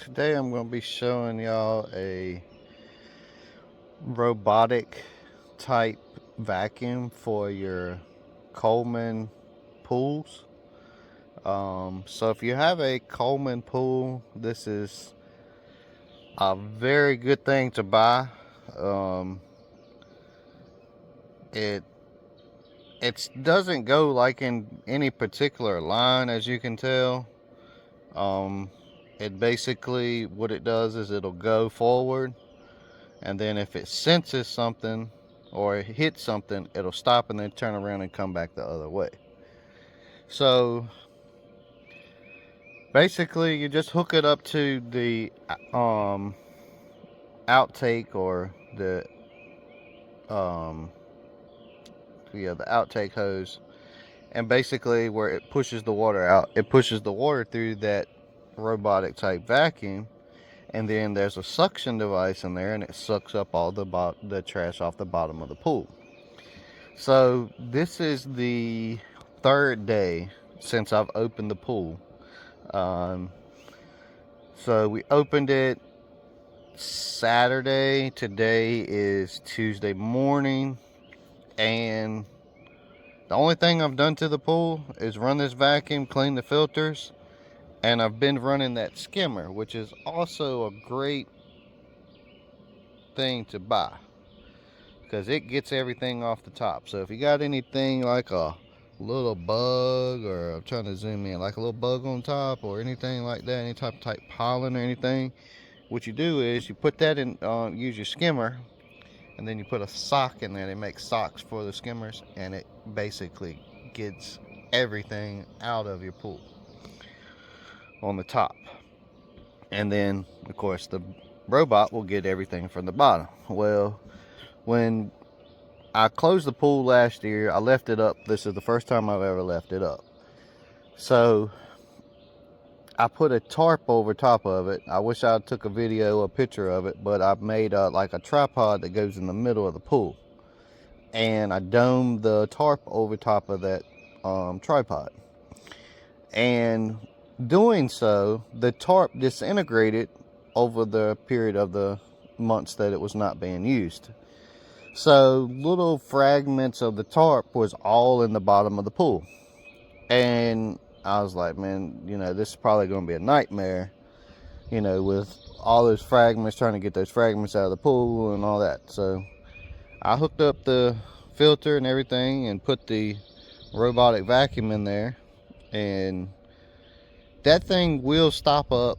Today I'm going to be showing y'all a robotic type vacuum for your Coleman pools. So if you have a Coleman pool, this is a very good thing to buy. Um, it it doesn't go like in any particular line, as you can tell. It basically, what it does is it'll go forward, and then if it senses something or it hits something, it'll stop and then turn around and come back the other way. So basically, you just hook it up to the outtake, or um, the outtake hose, and basically where it pushes the water out, it pushes the water through that robotic type vacuum, and then there's a suction device in there, and it sucks up all the trash off the bottom of the pool. So this is the third day since I've opened the pool. Um, so we opened it Saturday. Today is Tuesday morning, and the only thing I've done to the pool is run this vacuum, clean the filters, and I've been running that skimmer, which is also a great thing to buy because it gets everything off the top. So if you got anything like a little bug, or I'm trying to zoom in, like a little bug on top or anything like that, any type pollen or anything, what you do is you put that in, use your skimmer, and then you put a sock in there. They make socks for the skimmers, and it basically gets everything out of your pool on the top. And then of course the robot will get everything from the bottom. Well, when I closed the pool last year, I left it up. This is the first time I've ever left it up. So I put a tarp over top of it. I wish I took a picture of it, but I made like a tripod that goes in the middle of the pool. And I domed the tarp over top of that tripod. And doing so, the tarp disintegrated over the period of the months that it was not being used. So little fragments of the tarp was all in the bottom of the pool. And I was like, man, this is probably going to be a nightmare, with all those fragments, trying to get those fragments out of the pool and all that. So I hooked up the filter and everything and put the robotic vacuum in there. And that thing will stop up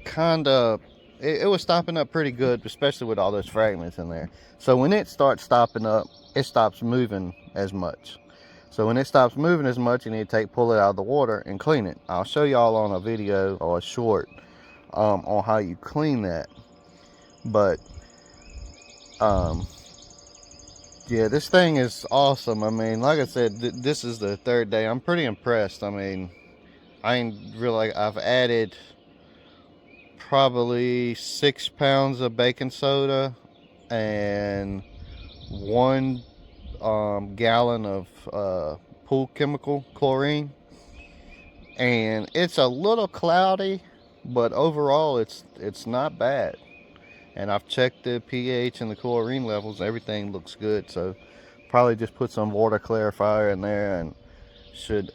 kind of, it was stopping up pretty good, especially with all those fragments in there. So when it starts stopping up, it stops moving as much. So when it stops moving as much, you need to pull it out of the water and clean it. I'll show y'all on a video or a short on how you clean that. But yeah, this thing is awesome. I mean, like I said, this is the third day. I'm pretty impressed. I mean, I've added probably 6 pounds of baking soda and 1 gallon of pool chemical chlorine, and it's a little cloudy, but overall it's not bad. And I've checked the pH and the chlorine levels. Everything looks good. So probably just put some water clarifier in there and should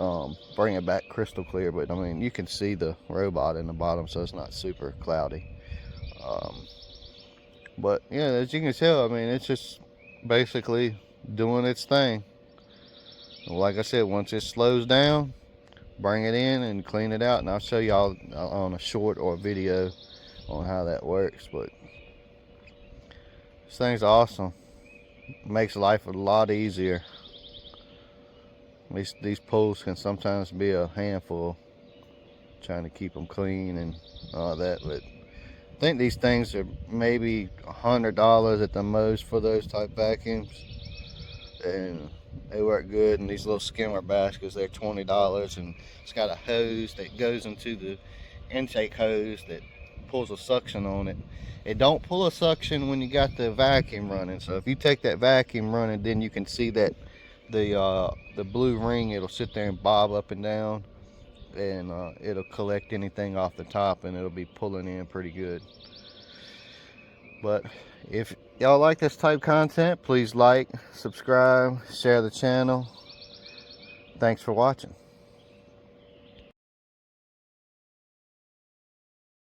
bring it back crystal clear. But I mean, you can see the robot in the bottom, so it's not super cloudy. But yeah, as you can tell, I mean, it's just basically doing its thing. Like I said, once it slows down, bring it in and clean it out, and I'll show y'all on a short or a video on how that works. But this thing's awesome. It makes life a lot easier. These pools can sometimes be a handful, trying to keep them clean and all that. But I think these things are maybe $100 at the most for those type vacuums, and they work good. And these little skimmer baskets, they're $20, and it's got a hose that goes into the intake hose that pulls a suction on it. It don't pull a suction when you got the vacuum running. So if you take that vacuum running, then you can see that the blue ring, it'll sit there and bob up and down. and it'll collect anything off the top, and it'll be pulling in pretty good. But if y'all like this type content, please like, subscribe, share the channel. Thanks for watching.